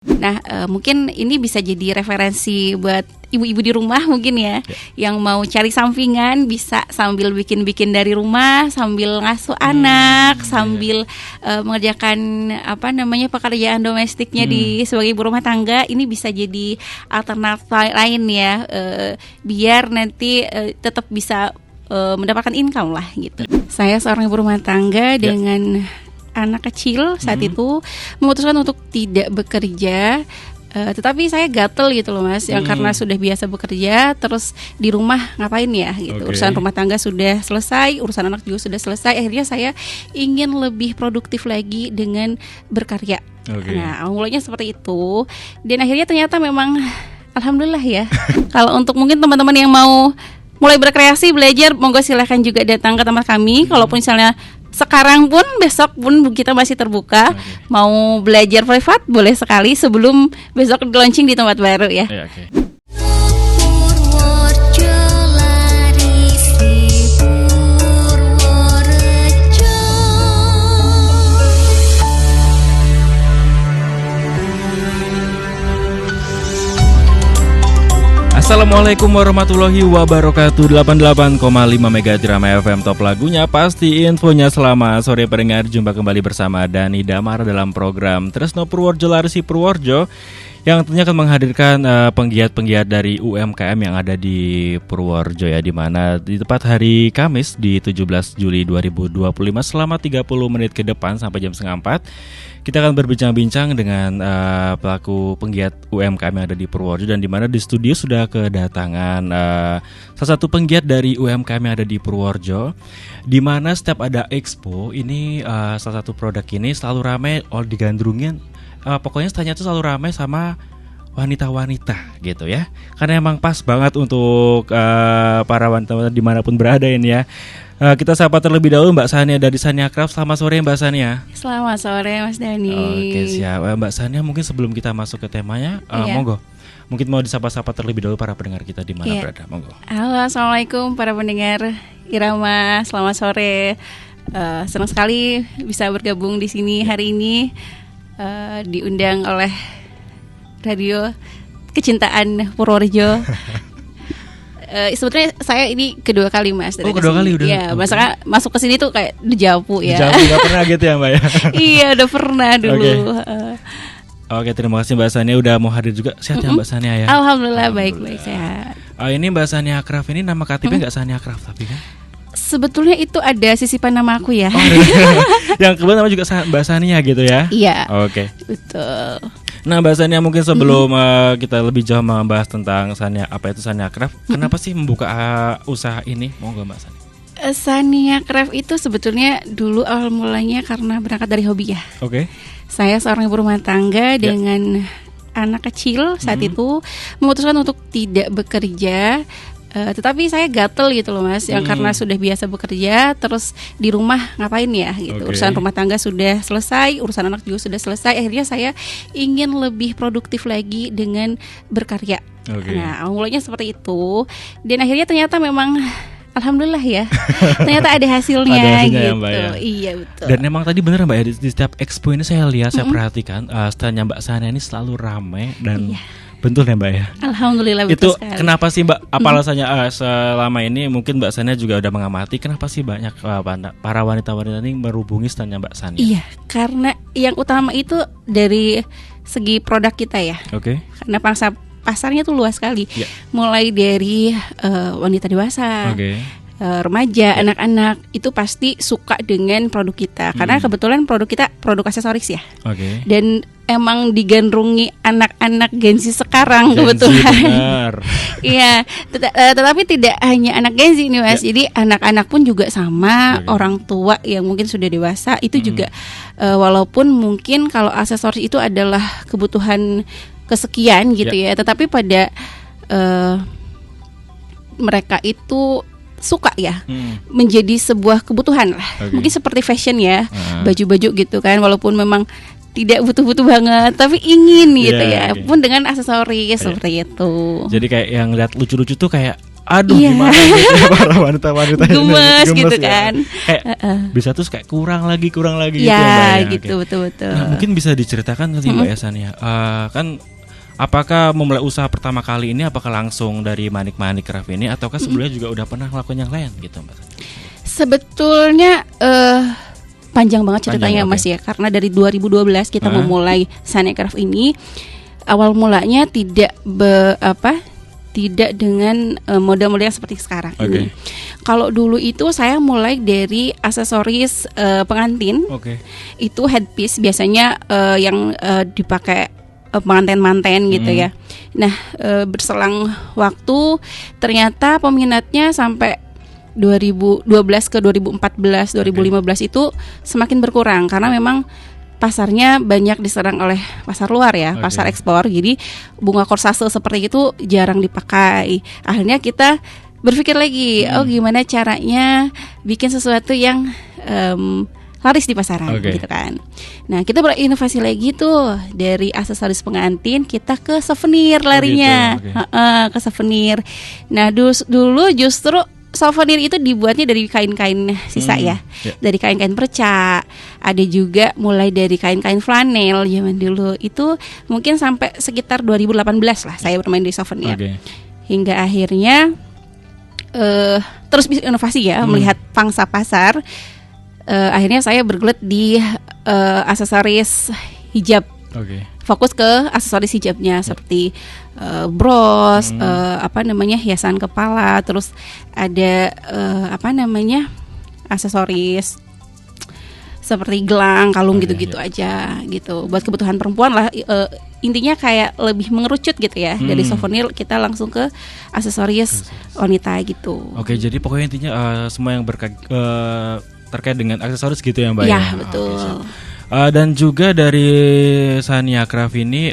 Nah, mungkin ini bisa jadi referensi buat ibu-ibu di rumah mungkin ya, yang mau cari sampingan bisa sambil bikin-bikin dari rumah, sambil ngasuh anak, sambil mengerjakan pekerjaan domestiknya di sebagai ibu rumah tangga. Ini bisa jadi alternatif lain ya, biar nanti tetap bisa mendapatkan income lah gitu. Saya seorang ibu rumah tangga dengan anak kecil saat itu memutuskan untuk tidak bekerja, tetapi saya gatel gitu loh Mas, yang karena sudah biasa bekerja terus di rumah ngapain ya gitu. Urusan rumah tangga sudah selesai, urusan anak juga sudah selesai, akhirnya saya ingin lebih produktif lagi dengan berkarya. Nah, mulainya seperti itu, dan akhirnya ternyata memang alhamdulillah ya. Kalau untuk mungkin teman-teman yang mau mulai berkreasi, belajar, monggo silahkan juga datang ke tempat kami. Kalaupun misalnya sekarang pun, besok pun kita masih terbuka. Mau belajar privat boleh sekali sebelum besok launching di tempat baru ya. Assalamualaikum warahmatullahi wabarakatuh. 88,5 Mega Drama FM, top lagunya pasti infonya. Selamat sore pendengar, jumpa kembali bersama Dani Damar dalam program Tresno Purworejo Larisi Purworejo, yang tentunya akan menghadirkan penggiat-penggiat dari UMKM yang ada di Purworejo ya, di mana di tepat hari Kamis di 17 Juli 2025 selama 30 menit ke depan sampai jam 3:30 kita akan berbincang-bincang dengan pelaku penggiat UMKM yang ada di Purworejo, dan di mana di studio sudah kedatangan salah satu penggiat dari UMKM yang ada di Purworejo, di mana setiap ada expo ini salah satu produk ini selalu ramai digandrungin. Pokoknya standnya itu selalu ramai sama wanita-wanita gitu ya, karena emang pas banget untuk para wanita dimanapun berada ini ya. Kita sapa terlebih dahulu Mbak Sania dari Sania Craft. Selamat sore Mbak Sania. Selamat sore Mas Dani. Oke, siap. Mbak Sania, mungkin sebelum kita masuk ke temanya, monggo mungkin mau disapa-sapa terlebih dahulu para pendengar kita di mana berada. Monggo. Halo, assalamualaikum para pendengar Irama. Selamat sore. Senang sekali bisa bergabung di sini hari ini, diundang oleh radio kecintaan Purworejo. Sebetulnya saya ini kedua kali Mas. Kedua kali udah. Iya, masalah masuk ke sini tuh kayak dejavu ya. Dejavu, nggak pernah gitu ya Mbak ya? Iya, udah pernah dulu. Oke, terima kasih Mbak Sania udah mau hadir juga. Sehat ya Mbak Sania ya? Alhamdulillah. Baik-baik, sehat. Ini Mbak Sania Craft ini nama KTP nggak Sania Craft tapi kan? Sebetulnya itu ada sisipan nama aku ya. Yang kebetulan nama juga Mbak Sania gitu ya? Iya. Oke. Betul. Nah Mbak Sania, mungkin sebelum kita lebih jauh membahas tentang Sania, apa itu Sania Craft, kenapa sih membuka usaha ini? Monggo Mbak Sania. Sania Craft itu sebetulnya dulu awal mulanya karena berangkat dari hobi ya. Saya seorang ibu rumah tangga dengan anak kecil saat itu, memutuskan untuk tidak bekerja. Tetapi saya gatel gitu loh Mas, yang karena sudah biasa bekerja terus di rumah ngapain ya gitu. Urusan rumah tangga sudah selesai, urusan anak juga sudah selesai, akhirnya saya ingin lebih produktif lagi dengan berkarya. Nah, mulainya seperti itu, dan akhirnya ternyata memang alhamdulillah ya, ternyata ada hasilnya, gitu. Ya, Mbak, ya? Iya betul. Dan memang tadi bener Mbak ya, di setiap expo ini saya lihat, saya perhatikan standnya Mbak Sania ini selalu ramai dan betul ya Mbak ya? Alhamdulillah betul. Itu sekali. Kenapa sih Mbak? Apa alasannya selama ini mungkin Mbak Sania juga udah mengamati, kenapa sih banyak para wanita-wanita ini merhubungi standnya Mbak Sania? Iya, karena yang utama itu dari segi produk kita ya. Karena pasarnya tuh luas sekali. Mulai dari wanita dewasa, remaja, anak-anak itu pasti suka dengan produk kita. Karena kebetulan produk kita produk aksesoris ya. Dan emang digandrungi anak-anak Gen Z sekarang kebetulan. Iya, tetapi tidak hanya anak Gen Z ini Mas. Jadi anak-anak pun juga sama, orang tua yang mungkin sudah dewasa itu juga walaupun mungkin kalau aksesoris itu adalah kebutuhan kesekian gitu ya, tetapi pada mereka itu suka ya, menjadi sebuah kebutuhan lah. Mungkin seperti fashion ya, baju-baju gitu kan, walaupun memang tidak butuh-butuh banget, tapi ingin gitu ya, pun dengan aksesoris seperti itu. Jadi kayak yang lihat lucu-lucu tuh kayak aduh gimana gitu ya, para wanita-wanita ini gemes gitu ya. kan. Kayak bisa terus kayak kurang lagi gitu ya Mbak ya. Gitu Oke. betul. Nah, mungkin bisa diceritakan nanti Mbak Yasan ya. Kan apakah memulai usaha pertama kali ini apakah langsung dari Manik-Manik Craft ini ataukah sebelumnya juga udah pernah ngelakuin yang lain gitu Mbak? Sebetulnya panjang banget ceritanya Panjang, Mas ya, karena dari 2012 kita memulai Sania Craft ini. Awal mulanya tidak dengan model-model yang seperti sekarang ini. Kalau dulu itu saya mulai dari aksesoris pengantin. Itu headpiece biasanya yang dipakai pengantin-manten gitu ya. Nah, berselang waktu ternyata peminatnya sampai 2012 ke 2014, 2015 itu semakin berkurang karena memang pasarnya banyak diserang oleh pasar luar ya, pasar ekspor. Jadi bunga korsase seperti itu jarang dipakai. Akhirnya kita berpikir lagi, gimana caranya bikin sesuatu yang laris di pasaran gitu kan. Nah, kita berinovasi lagi tuh dari aksesoris pengantin kita ke souvenir larinya. Ke souvenir. Nah, dulu justru souvenir itu dibuatnya dari kain-kain sisa ya. Dari kain-kain perca. Ada juga mulai dari kain-kain flanel zaman dulu. Itu mungkin sampai sekitar 2018 lah saya bermain di souvenir. Hingga akhirnya terus bisa inovasi ya, melihat pangsa pasar. Akhirnya saya bergelut di aksesoris hijab. Fokus ke aksesoris hijabnya seperti bros, hiasan kepala, terus ada aksesoris seperti gelang, kalung gitu-gitu aja gitu. Buat kebutuhan perempuan lah, intinya kayak lebih mengerucut gitu ya. Dari souvenir kita langsung ke aksesoris wanita gitu. Jadi pokoknya intinya semua yang terkait dengan aksesoris gitu ya Mbak ya. Iya, betul. Dan juga dari Sania Craft ini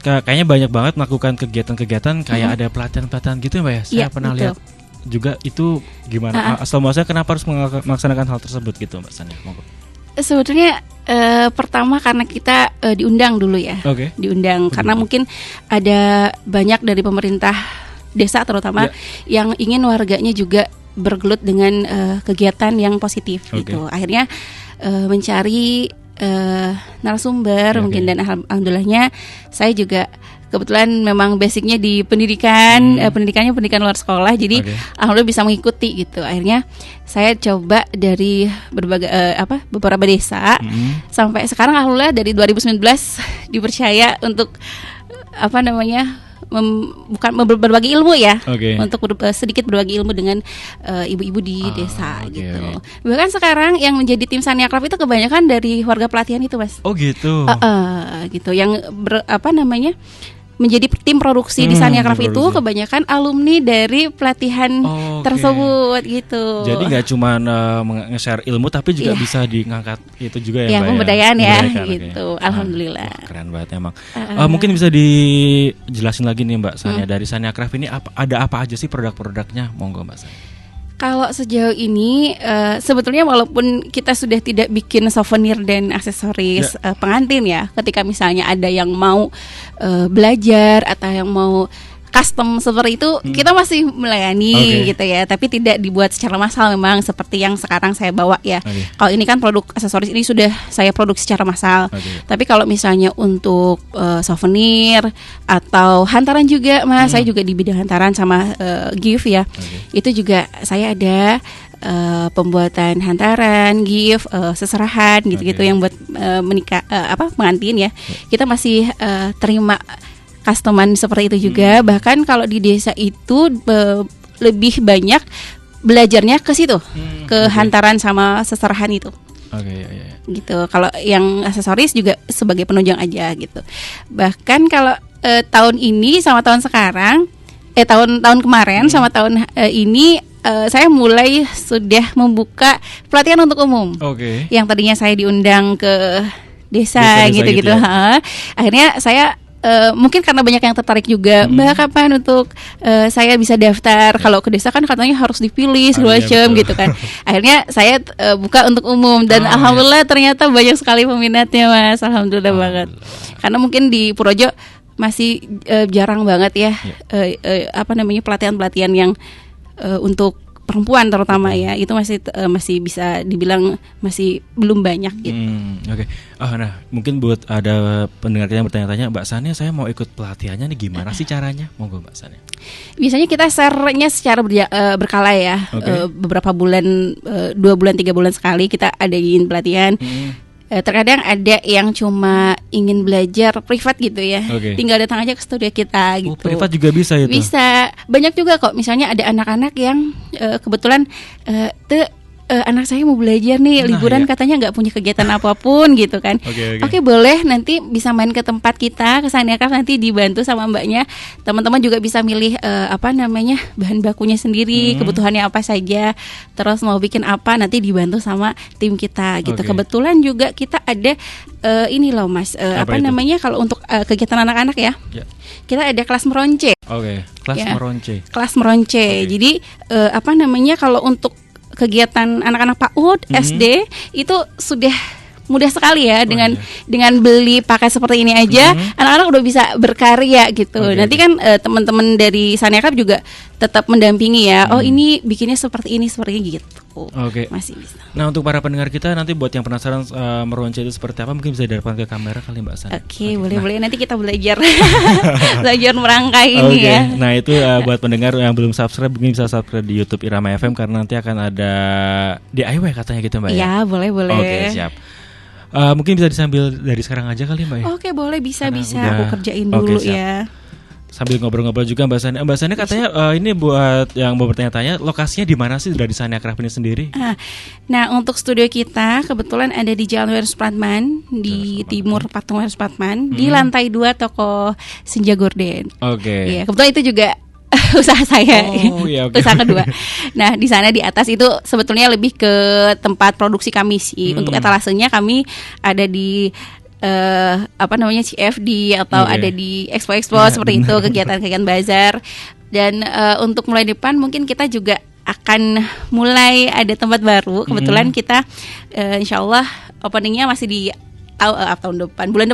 kayaknya banyak banget melakukan kegiatan-kegiatan kayak ada pelatihan-pelatihan gitu ya Mbak ya. Saya pernah lihat juga itu gimana asal muasal kenapa harus melaksanakan hal tersebut gitu Mbak Sania? Sebetulnya pertama karena kita diundang dulu ya. Diundang karena mungkin ada banyak dari pemerintah desa terutama yang ingin warganya juga bergelut dengan kegiatan yang positif gitu. Akhirnya mencari narasumber mungkin dan alhamdulillahnya saya juga kebetulan memang basicnya di pendidikan, pendidikan luar sekolah, jadi alhamdulillah bisa mengikuti gitu. Akhirnya saya coba dari beberapa desa sampai sekarang alhamdulillah dari 2019 dipercaya untuk berbagi ilmu ya, untuk sedikit berbagi ilmu dengan ibu-ibu di desa gitu. Bahkan sekarang yang menjadi tim Sania Craft itu kebanyakan dari warga pelatihan itu Mas. Gitu. Gitu yang menjadi tim produksi di Sania Craft itu kebanyakan alumni dari pelatihan tersebut gitu. Jadi nggak cuma nge-share ilmu tapi juga bisa diangkat itu juga ya Mbak. Pemberdayaan ya gitu. Alhamdulillah. Keren banget emang. Mungkin bisa dijelasin lagi nih Mbak Sania, dari Sania Craft ini ada apa aja sih produk-produknya? Monggo Mbak Sania. Kalau sejauh ini sebetulnya walaupun kita sudah tidak bikin souvenir dan aksesoris pengantin ya, ketika misalnya ada yang mau belajar atau yang mau custom seperti itu, kita masih melayani gitu ya, tapi tidak dibuat secara massal memang seperti yang sekarang saya bawa ya. Kalau ini kan produk aksesoris ini sudah saya produksi secara massal. Tapi kalau misalnya untuk souvenir atau hantaran juga Mas, saya juga di bidang hantaran sama gift ya. Itu juga saya ada pembuatan hantaran, gift, seserahan gitu-gitu yang buat menikah pengantin ya. Kita masih terima customan seperti itu juga. Bahkan kalau di desa itu lebih banyak belajarnya ke situ, ke hantaran sama seserahan itu. Gitu. Kalau yang aksesoris juga sebagai penunjang aja gitu. Bahkan kalau tahun ini sama tahun sekarang, tahun kemarin sama tahun ini saya mulai sudah membuka pelatihan untuk umum. Yang tadinya saya diundang ke desa gitu-gitu. Gitu ya? Akhirnya saya mungkin karena banyak yang tertarik juga, Mbak kapan untuk saya bisa daftar? Kalau ke desa kan katanya harus dipilih segala macam gitu kan. Akhirnya saya buka untuk umum dan alhamdulillah ternyata banyak sekali peminatnya Mas. Alhamdulillah banget. Karena mungkin di Purworejo masih jarang banget ya, pelatihan-pelatihan yang untuk perempuan terutama ya, itu masih bisa dibilang masih belum banyak gitu. Oke. Nah mungkin buat ada pendengar kita yang bertanya-tanya, Mbak Sania, saya mau ikut pelatihannya nih, gimana sih caranya? Monggo Mbak Sania. Biasanya kita share-nya secara berkala ya. Beberapa bulan, 2 bulan 3 bulan sekali kita adain pelatihan. Terkadang ada yang cuma ingin belajar privat gitu ya, tinggal datang aja ke studio kita gitu. Privat juga bisa itu? Bisa, banyak juga kok. Misalnya ada anak-anak yang kebetulan anak saya mau belajar nih, liburan katanya nggak punya kegiatan apapun gitu kan. Oke, boleh, nanti bisa main ke tempat kita, ke Sania Craft, nanti dibantu sama mbaknya. Teman-teman juga bisa milih bahan bakunya sendiri, kebutuhannya apa saja, terus mau bikin apa nanti dibantu sama tim kita gitu. Kebetulan juga kita ada ini loh Mas, kalau untuk kegiatan anak-anak ya. Kita ada kelas meronce. Kelas meronce. Jadi kalau untuk kegiatan anak-anak PAUD, SD itu sudah mudah sekali ya, dengan beli paket seperti ini aja anak-anak udah bisa berkarya gitu. Nanti kan teman-teman dari Sania Craft juga tetap mendampingi ya. Ini bikinnya seperti ini gitu. Masih bisa. Nah, untuk para pendengar kita nanti buat yang penasaran meronce itu seperti apa, mungkin bisa dihadapkan ke kamera kali Mbak Sania. Boleh. Nanti kita belajar belajar merangkai ini ya. Nah, itu buat pendengar yang belum subscribe, mungkin bisa subscribe di YouTube Irama FM karena nanti akan ada DIY katanya gitu Mbak ya. Ya, boleh. Siap. Mungkin bisa disambil dari sekarang aja kali Mbak ya. Boleh, bisa. Aku kerjain dulu ya. Sambil ngobrol-ngobrol juga Mbak Sania. Mbak Sania katanya ini buat yang mau bertanya-tanya, lokasinya di mana sih dari Sania Craft ini sendiri? Nah, untuk studio kita kebetulan ada di Jalan Wahyu Supratman, di timur patung Wahyu Supratman, di lantai 2 toko Senja Gorden. Iya, kebetulan itu juga usaha saya, usaha kedua. Nah, di sana di atas itu sebetulnya lebih ke tempat produksi kami sih. Untuk etalasenya kami ada di CFD atau ada di expo seperti itu, kegiatan-kegiatan bazar. Dan untuk mulai depan mungkin kita juga akan mulai ada tempat baru. Kebetulan kita insyaallah openingnya masih di bulan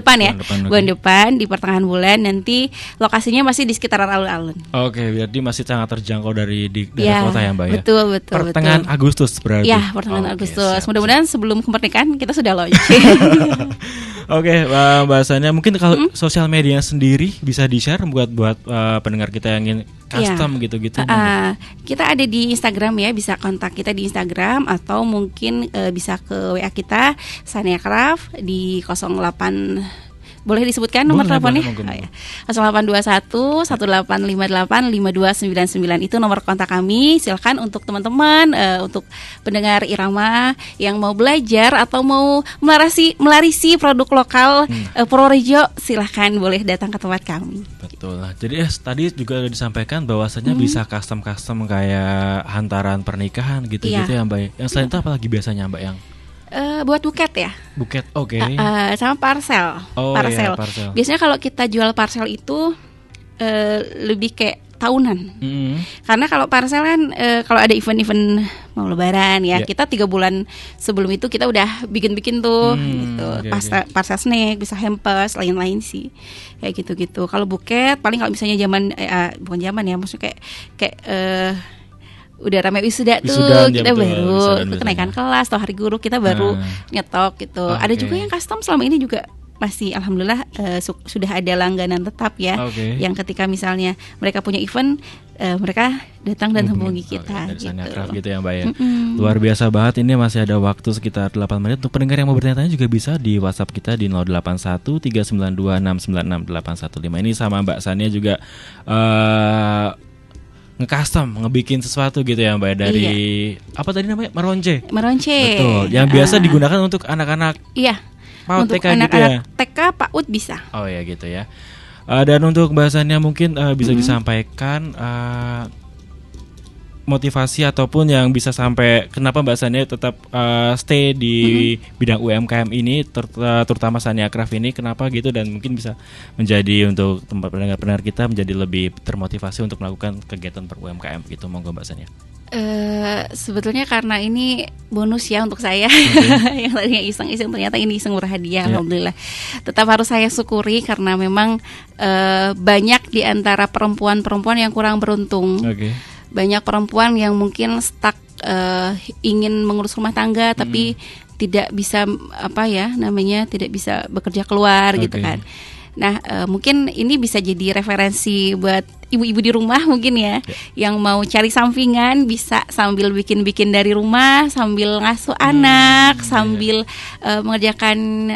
depan di pertengahan bulan, nanti lokasinya masih di sekitaran alun-alun. Berarti masih sangat terjangkau dari kota ya Mbak ya. Betul. Pertengahan Agustus berarti. Ya, pertengahan Agustus. Mudah-mudahan sebelum kemerdekaan kita sudah launching. Mbak Sania, mungkin kalau sosial media sendiri bisa di-share buat pendengar kita yang ingin custom gitu-gitu. Kita ada di Instagram ya, bisa kontak kita di Instagram atau mungkin bisa ke WA kita Sania Craft di 08. Boleh disebutkan nomor teleponnya? 0821 1858 5299 itu nomor kontak kami. Silakan untuk teman-teman, untuk pendengar Irama yang mau belajar atau mau melarisi produk lokal Purworejo, silakan boleh datang ke tempat kami. Betul lah. Jadi tadi juga disampaikan bahwasanya bisa custom kayak hantaran pernikahan gitu-gitu ya Mbak. Yang selain itu apalagi biasanya Mbak yang buat buket ya. Buket, sama parcel. Parcel. Biasanya kalau kita jual parcel itu lebih kayak tahunan. Karena kalau parcel kan kalau ada event-event mau lebaran ya, kita 3 bulan sebelum itu kita udah bikin tuh gitu. Parcel snack, bisa hampers, lain-lain sih. Kayak gitu-gitu. Kalau buket paling kalau misalnya bukan zaman ya, maksudnya kayak udah ramai wisuda tuh, kita baru kenaikan kelas atau hari guru kita baru nyetok gitu. Ada juga yang custom selama ini juga masih alhamdulillah sudah ada langganan tetap ya. Yang ketika misalnya mereka punya event, mereka datang dan hubungi kita gitu. Sania Craft gitu ya Mbak ya. Luar biasa banget, ini masih ada waktu sekitar 8 menit. Untuk pendengar yang mau bertanya juga bisa di WhatsApp kita di 081 392 696 815. Ini sama Mbak Sania juga nge-custom, ngebikin sesuatu gitu ya Mbak, dari apa tadi namanya? Meronce. Betul. Yang biasa digunakan untuk anak-anak. Iya. PAUD untuk TK anak-anak gitu ya. TK PAUD bisa. Ya gitu ya. Dan untuk bahasannya mungkin bisa disampaikan motivasi ataupun yang bisa sampai kenapa Mbak Sania tetap stay di bidang UMKM ini, terutama Sania Craft ini, kenapa gitu, dan mungkin bisa menjadi untuk tempat pendengar-pendengar kita menjadi lebih termotivasi untuk melakukan kegiatan per UMKM gitu. Monggo Mbak Sania. Sebetulnya karena ini bonus ya untuk saya. Yang tadinya iseng-iseng ternyata ini iseng berhadiah, alhamdulillah. Tetap harus saya syukuri karena memang banyak di antara perempuan-perempuan yang kurang beruntung. Banyak perempuan yang mungkin stuck ingin mengurus rumah tangga tapi tidak bisa tidak bisa bekerja keluar gitu kan. Nah, mungkin ini bisa jadi referensi buat ibu-ibu di rumah mungkin ya, yang mau cari sampingan, bisa sambil bikin-bikin dari rumah, sambil ngasuh anak, sambil mengerjakan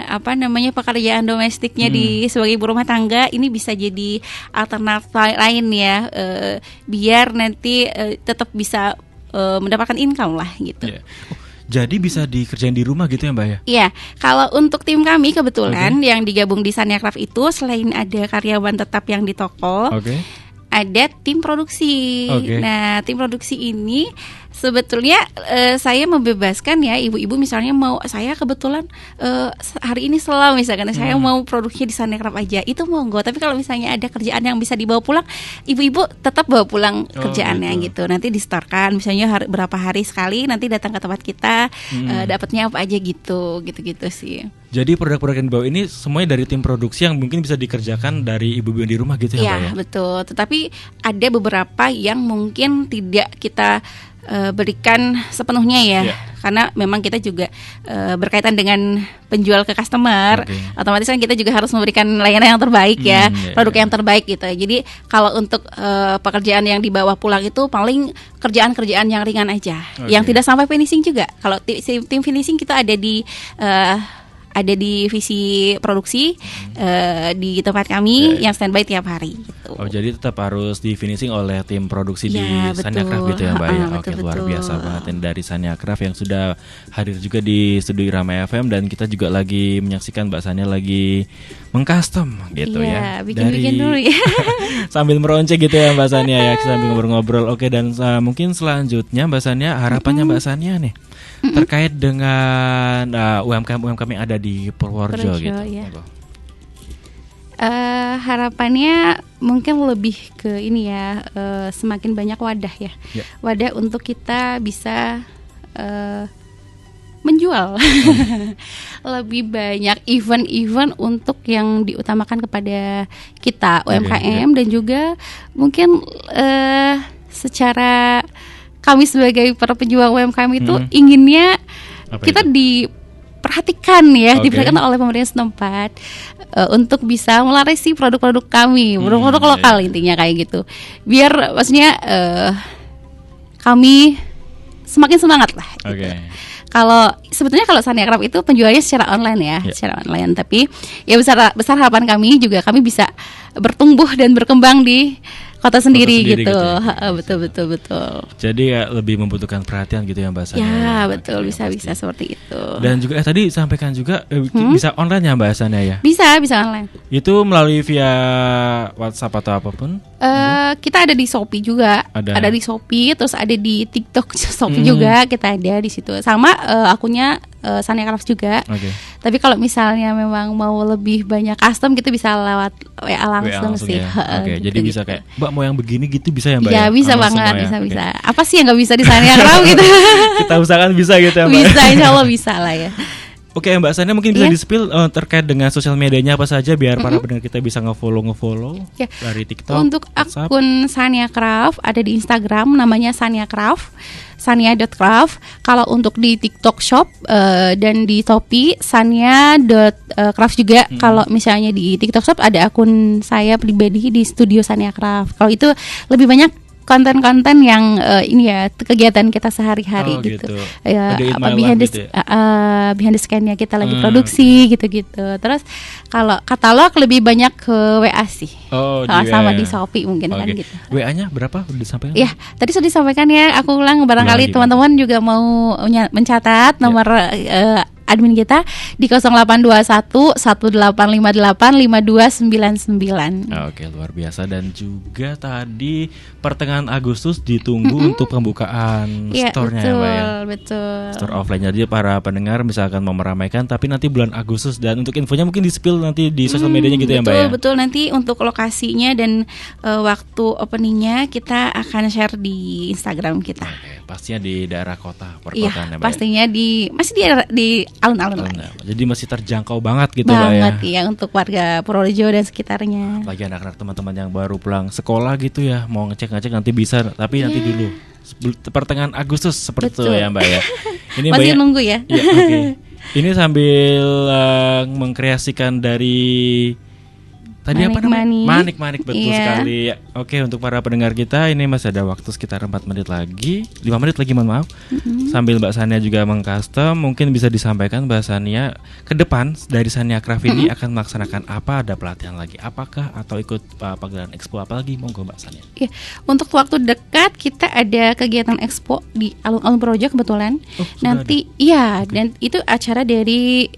pekerjaan domestiknya sebagai ibu rumah tangga. Ini bisa jadi alternatif lain ya, biar nanti tetap bisa mendapatkan income lah gitu. Jadi bisa dikerjain di rumah gitu ya Mbak ya? Iya, kalau untuk tim kami kebetulan yang digabung di Sania Craft itu selain ada karyawan tetap yang di toko, ada tim produksi. Nah, tim produksi ini sebetulnya saya membebaskan ya ibu-ibu, misalnya mau saya kebetulan hari ini selalu misalkan saya mau produksinya di Sania Craft aja, itu monggo. Tapi kalau misalnya ada kerjaan yang bisa dibawa pulang, ibu-ibu tetap bawa pulang kerjaannya gitu. Nanti distorkan misalnya berapa hari sekali nanti datang ke tempat kita, dapatnya apa aja gitu sih. Jadi produk-produk yang dibawa ini semuanya dari tim produksi yang mungkin bisa dikerjakan dari ibu-ibu di rumah gitu ya Mbak ya? Iya, betul. Tetapi ada beberapa yang mungkin tidak kita berikan sepenuhnya ya, karena memang kita juga berkaitan dengan penjual ke customer, otomatis kan kita juga harus memberikan layanan yang terbaik produk yang terbaik gitu. Jadi kalau untuk pekerjaan yang dibawa pulang itu paling kerjaan-kerjaan yang ringan aja, yang tidak sampai finishing juga. Kalau tim finishing kita ada di divisi produksi di tempat kami yang standby tiap hari gitu. Jadi tetap harus di finishing oleh tim produksi di Sania Craft gitu ya Mbak ya. Luar biasa banget dari Sania Craft yang sudah hadir juga di studio Irama FM, dan kita juga lagi menyaksikan Mbak Sania lagi mengcustom gitu ya. Bikin-bikin dulu ya. Sambil meronceng gitu ya Mbak Sania ya, sambil ngobrol-ngobrol. Dan mungkin selanjutnya Mbak Sania, harapannya Mbak Sania nih terkait dengan UMKM yang ada di Purworejo gitu. Ya. Harapannya mungkin lebih ke ini ya, semakin banyak wadah ya. Wadah untuk kita bisa menjual. Lebih banyak event-event untuk yang diutamakan kepada kita UMKM, dan juga mungkin secara kami sebagai para penjual UMKM itu inginnya kita diperhatikan ya, diperhatikan oleh pemerintah setempat untuk bisa melarasi produk-produk kami, produk-produk lokal intinya kayak gitu. Biar maksudnya kami semakin semangat lah. Gitu. Kalau sebetulnya kalau Sania Craft itu penjualnya secara online ya, secara online. Tapi ya besar harapan kami juga kami bisa bertumbuh dan berkembang di kota sendiri gitu. Betul. Jadi ya lebih membutuhkan perhatian gitu ya Mbak Sania. Ya betul, bisa seperti itu. Dan juga tadi sampaikan juga bisa online ya Mbak Sania ya? Bisa online. Itu melalui via WhatsApp atau apapun? Kita ada di Shopee juga, ada di Shopee, terus ada di TikTok Shopee juga, kita ada di situ. Sama akunnya Sania Craft juga. Tapi kalau misalnya memang mau lebih banyak custom, kita bisa lewat WA langsung sih. Gitu, jadi bisa kayak Mbak mau yang begini gitu bisa ya Mbak? Ya bisa banget, bisa. Apa sih yang nggak bisa di Sania Craft gitu? Kita usahakan bisa gitu ya Mbak? Bisa, insya Allah bisa lah ya. Oke Mbak Sania, mungkin bisa di-spill terkait dengan sosial medianya apa saja biar para pendengar kita bisa nge-follow dari TikTok. Untuk WhatsApp. Akun Sania Craft ada di Instagram namanya Sania Craft, sania.craft. Kalau untuk di TikTok Shop dan di Shopee sania.craft juga. Kalau misalnya di TikTok Shop ada akun saya pribadi di Studio Sania Craft. Kalau itu lebih banyak konten-konten yang ini ya, kegiatan kita sehari-hari gitu. Ya, behind the scan-nya kita lagi produksi gitu-gitu. Terus kalau katalog lebih banyak ke WA sih. Sama di Shopee mungkin kan gitu. WA-nya berapa udah disampaikan? Ya, tadi sudah disampaikan ya. Aku ulang barangkali teman-teman juga mau mencatat nomor admin kita di 0821 1858 5299. Oke, luar biasa. Dan juga tadi pertengahan Agustus ditunggu untuk pembukaan store-nya ya, Mbak ya. Betul. Store offline. Jadi para pendengar misalkan mau meramaikan, tapi nanti bulan Agustus, dan untuk infonya mungkin di-spill nanti di sosial medianya gitu ya, Mbak ya. Betul, nanti untuk lokasinya dan waktu openingnya kita akan share di Instagram kita. Oke, pastinya di daerah kota, perkotaan ya, Mbak. Pastinya masih di alun-alun lah. Jadi masih terjangkau banget gitu, Mbak ya. Banget ya untuk warga Purworejo dan sekitarnya. Lagi anak-anak teman-teman yang baru pulang sekolah gitu ya, mau ngecek nanti bisa, tapi nanti dulu pertengahan Agustus seperti itu ya, Mbak ya. Ini masih nunggu ya. Ya, okay. Ini sambil mengkreasikan dari tadi manik betul sekali. Oke, untuk para pendengar kita ini masih ada waktu sekitar 4 menit lagi, 5 menit lagi, mohon maaf. Sambil Mbak Sania juga mengcustom, mungkin bisa disampaikan Mbak Sania ke depan dari Sania Craft ini akan melaksanakan apa, ada pelatihan lagi apakah, atau ikut pagelaran expo apa lagi, monggo Mbak Sania. Ya, untuk waktu dekat kita ada kegiatan expo di alun-alun Purworejo kebetulan. Nanti iya, dan itu acara dari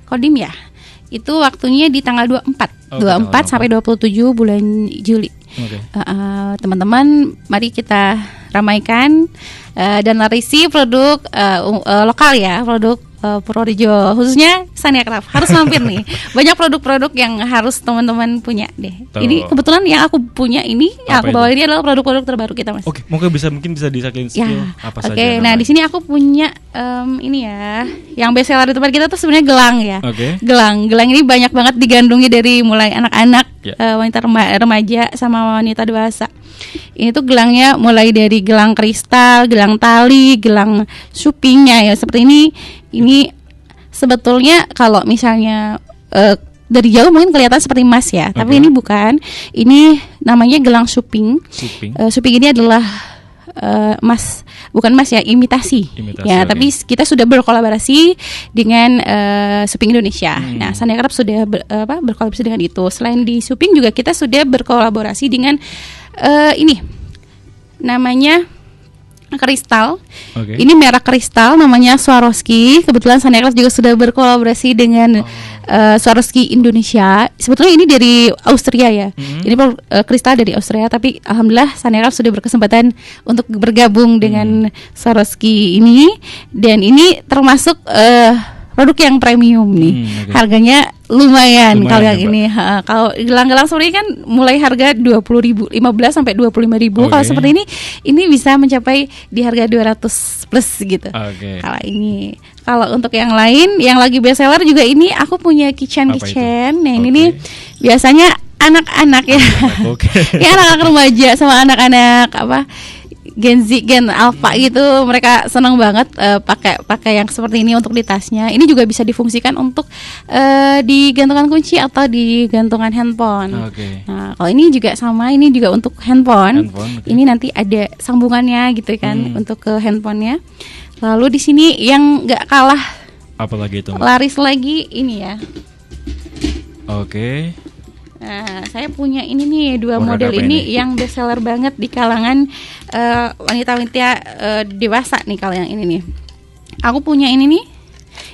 Kodim ya. Itu waktunya di tanggal 24 sampai 27 bulan Juli. Teman-teman, mari kita ramaikan dan larisi produk lokal ya, produk Purworejo, khususnya Sania Craft. Harus mampir nih. Banyak produk-produk yang harus teman-teman punya deh. Ini kebetulan yang aku punya ini, yang aku bawa ini adalah produk-produk terbaru kita, Mas. Oke, mungkin bisa disakin skill apa saja. Oke, nah di sini aku punya ini ya, yang best seller di tempat kita tuh sebenarnya gelang ya. Gelang ini banyak banget digandrungi dari mulai anak-anak, wanita remaja sama wanita dewasa. Ini tuh gelangnya mulai dari gelang kristal, gelang tali, gelang supingnya ya seperti ini. Ini sebetulnya kalau misalnya dari jauh mungkin kelihatan seperti emas ya, tapi ini bukan. Ini namanya gelang suping. Suping ini adalah emas, bukan emas ya, imitasi ya. Tapi kita sudah berkolaborasi dengan Suping Indonesia. Nah, Sania Craft sudah berkolaborasi dengan itu. Selain di Suping juga kita sudah berkolaborasi dengan ini namanya kristal. Ini merek kristal namanya Swarovski. Kebetulan Sania Craft juga sudah berkolaborasi dengan Swarovski Indonesia. Sebetulnya ini dari Austria ya. Ini kristal dari Austria, tapi alhamdulillah Sania Craft sudah berkesempatan untuk bergabung dengan Swarovski ini, dan ini termasuk produk yang premium nih. Harganya lumayan kalau yang ini. Kalau gelang-gelang seperti ini kan mulai harga 20.000, 15 sampai 25.000. Kalau seperti ini bisa mencapai di harga 200 plus gitu. Kalau ini, kalau untuk yang lain yang lagi best seller juga ini, aku punya keychain. Nah, ini nih biasanya anak-anak ya. Ya, anak-anak remaja sama anak-anak Gen Z, Gen Alpha gitu, mereka senang banget pakai yang seperti ini untuk di tasnya. Ini juga bisa difungsikan untuk di gantungan kunci atau di gantungan handphone. Nah, kalau ini juga sama, ini juga untuk handphone. Ini nanti ada sambungannya gitu kan untuk ke handphonenya. Lalu di sini yang nggak kalah, apalagi itu, laris lagi ini ya. Nah, saya punya ini nih, dua model ini yang best seller banget di kalangan wanita-wanita dewasa nih. Kalau yang ini nih, aku punya ini nih.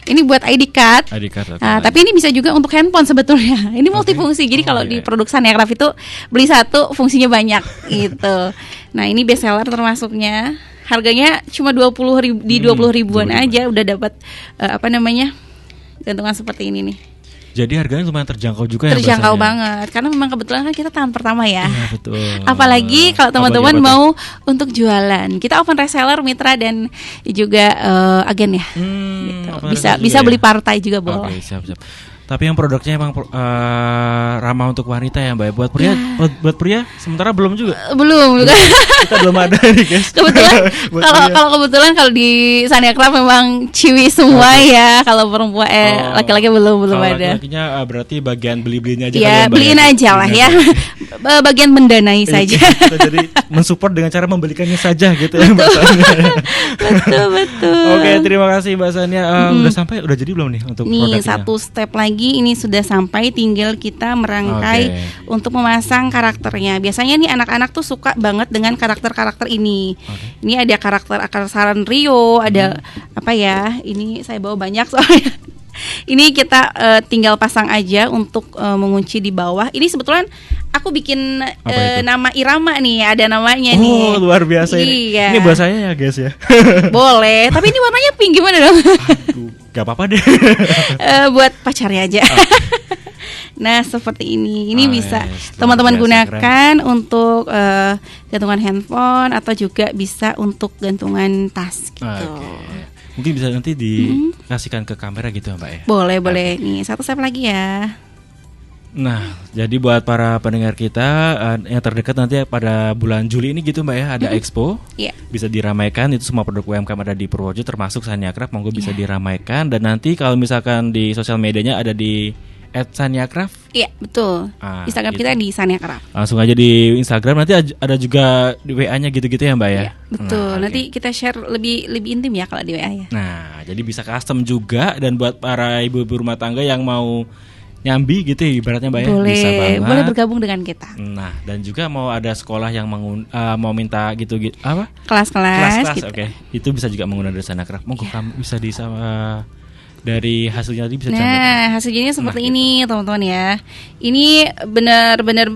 Ini buat ID card. Tapi ini bisa juga untuk handphone sebetulnya. Ini multifungsi. Jadi kalau di produk Sania Craft itu beli satu fungsinya banyak gitu. Nah, ini best seller termasuknya. Harganya cuma 20 ribuan aja udah dapat gantungan seperti ini nih. Jadi harganya lumayan terjangkau juga ya. Terjangkau banget, karena memang kebetulan kan kita tahun pertama ya. Iya, betul. Apalagi kalau teman-teman mau untuk jualan, kita open reseller, mitra, dan juga agen ya. Gitu. Bisa beli partai juga boleh. Siap. Tapi yang produknya emang ramah untuk wanita ya, Mbak. Buat pria sementara belum juga. Belum. Kita belum ada nih, guys. Kebetulan kalau di Sania Craft memang ciwi semua ya. Kalau perempuan laki-laki belum ada. Laki-lakinya berarti bagian beli-belinya aja. Ya, beliin aja lah ya. Bagian mendanai saja. Jadi mensupport dengan cara membelikannya saja gitu ya, Mbak Sania. Betul. Oke, terima kasih Mbak Sania. Udah jadi belum nih untuk produknya? Nih, satu step lagi ini sudah sampai, tinggal kita merangkai untuk memasang karakternya. Biasanya nih anak-anak tuh suka banget dengan karakter-karakter ini. Ini ada karakter Saran Rio, ada apa ya? Ini saya bawa banyak soalnya. Ini kita tinggal pasang aja untuk mengunci di bawah. Ini sebetulnya aku bikin nama irama nih, ada namanya nih. Oh, luar biasa ini. Iya. Ini buat saya ya guys ya. Boleh, tapi ini warnanya pink gimana dong? Aduh, gak apa-apa deh. Buat pacarnya aja. Nah seperti ini bisa yes, teman-teman biasa, gunakan untuk gantungan handphone atau juga bisa untuk gantungan tas gitu. Oke. Mungkin bisa nanti dikasihkan ke kamera gitu ya Mbak ya. Boleh. Nih satu step lagi ya. Nah, jadi buat para pendengar kita yang terdekat nanti pada bulan Juli ini gitu Mbak ya, ada expo. Iya. Bisa diramaikan, itu semua produk UMKM ada di Purworejo termasuk Saniakraf, monggo bisa diramaikan. Dan nanti kalau misalkan di sosial medianya ada di @saniakraf. Iya, betul. Instagram gitu. kita di Saniakraf. Langsung aja di Instagram, nanti ada juga di WA-nya gitu-gitu ya Mbak ya. Iya, betul. Nah, nanti kita share lebih intim ya kalau di WA ya. Nah, jadi bisa custom juga, dan buat para ibu-ibu rumah tangga yang mau nyambi gitu ibaratnya Mbak ya, bisa banget. Boleh bergabung dengan kita. Nah, dan juga mau ada sekolah yang mau minta gitu apa? Kelas-kelas gitu. Oke. Itu bisa juga menggunakan dari Saniakraf. Monggo kamu bisa dari hasilnya tadi bisa contohkan. Nah, hasilnya seperti ini, teman-teman ya. Ini benar-benar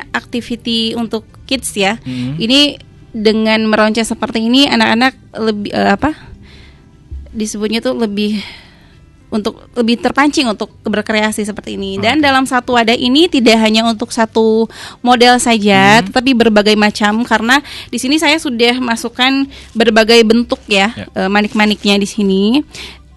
activity untuk kids ya. Ini dengan meronceh seperti ini, anak-anak lebih disebutnya tuh lebih terpancing untuk berkreasi seperti ini. Dan dalam satu wadah ini tidak hanya untuk satu model saja, tetapi berbagai macam, karena di sini saya sudah masukkan berbagai bentuk ya. Manik-maniknya di sini.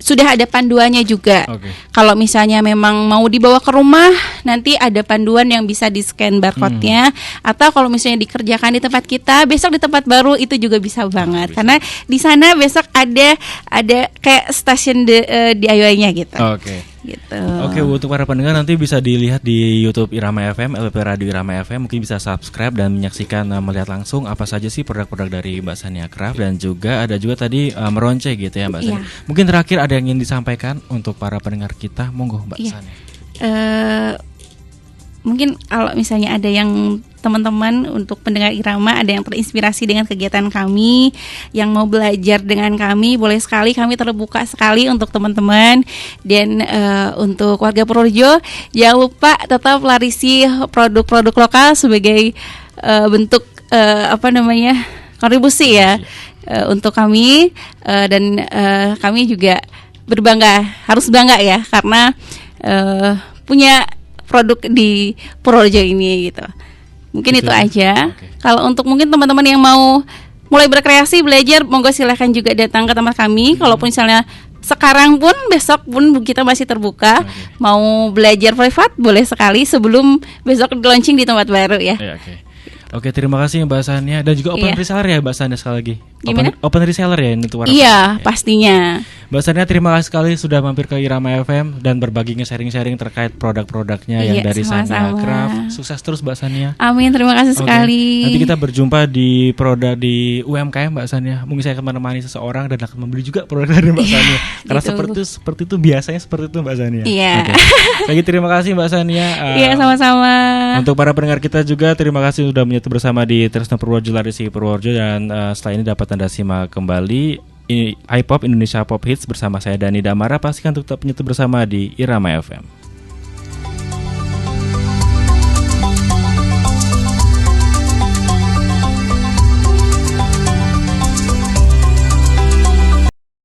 Sudah ada panduannya juga. Kalau misalnya memang mau dibawa ke rumah, nanti ada panduan yang bisa di-scan barcode-nya. Atau kalau misalnya dikerjakan di tempat kita, besok di tempat baru itu juga bisa banget. Karena di sana besok ada kayak stasiun DIY-nya gitu. Gitu. Oke, untuk para pendengar nanti bisa dilihat di YouTube Irama FM, LP Radio Irama FM. Mungkin bisa subscribe dan menyaksikan, melihat langsung apa saja sih produk-produk dari Mbak Saniakraf. Dan juga ada juga tadi meronceh gitu ya Mbak Sania. Mungkin terakhir ada yang ingin disampaikan untuk para pendengar kita, monggo Mbak Sania. Mungkin kalau misalnya ada yang teman-teman untuk pendengar Irama ada yang terinspirasi dengan kegiatan kami, yang mau belajar dengan kami, boleh sekali, kami terbuka sekali untuk teman-teman. Dan untuk warga Purworejo, jangan lupa tetap larisi produk-produk lokal sebagai bentuk kontribusi ya untuk kami. Dan kami juga harus bangga ya, karena punya produk di Purworejo ini gitu. Mungkin itu aja. Kalau untuk mungkin teman-teman yang mau mulai berkreasi, belajar, monggo silahkan juga datang ke tempat kami. Kalaupun misalnya sekarang pun, besok pun kita masih terbuka. Mau belajar privat boleh sekali sebelum besok launching di tempat baru ya. Oke, terima kasih Mbak Sania. Dan juga open reseller ya Mbak Sania sekali lagi. Gimana? Open reseller ya ini tuh. Iya, pastinya. Mbak Sania, terima kasih sekali sudah mampir ke Irama FM dan berbagi sharing-sharing terkait produk-produknya yang dari Saniakraf. Sukses terus Mbak Sania. Amin, terima kasih sekali. Nanti kita berjumpa di produk di UMKM Mbak Sania. Mungkin saya akan menemani seseorang dan akan membeli juga produk dari Mbak Sania. Karena seperti itu biasanya seperti itu Mbak Sania. Iya. Lagi terima kasih Mbak Sania. Iya, sama-sama. Untuk para pendengar kita juga terima kasih sudah menyatu bersama di Tresno Purworejo Larisi Purworejo. Dan setelah ini dapat Anda simak kembali iPop Indonesia Pop Hits bersama saya Dani Damara. Pastikan untuk tetap menyatu bersama di Irama FM.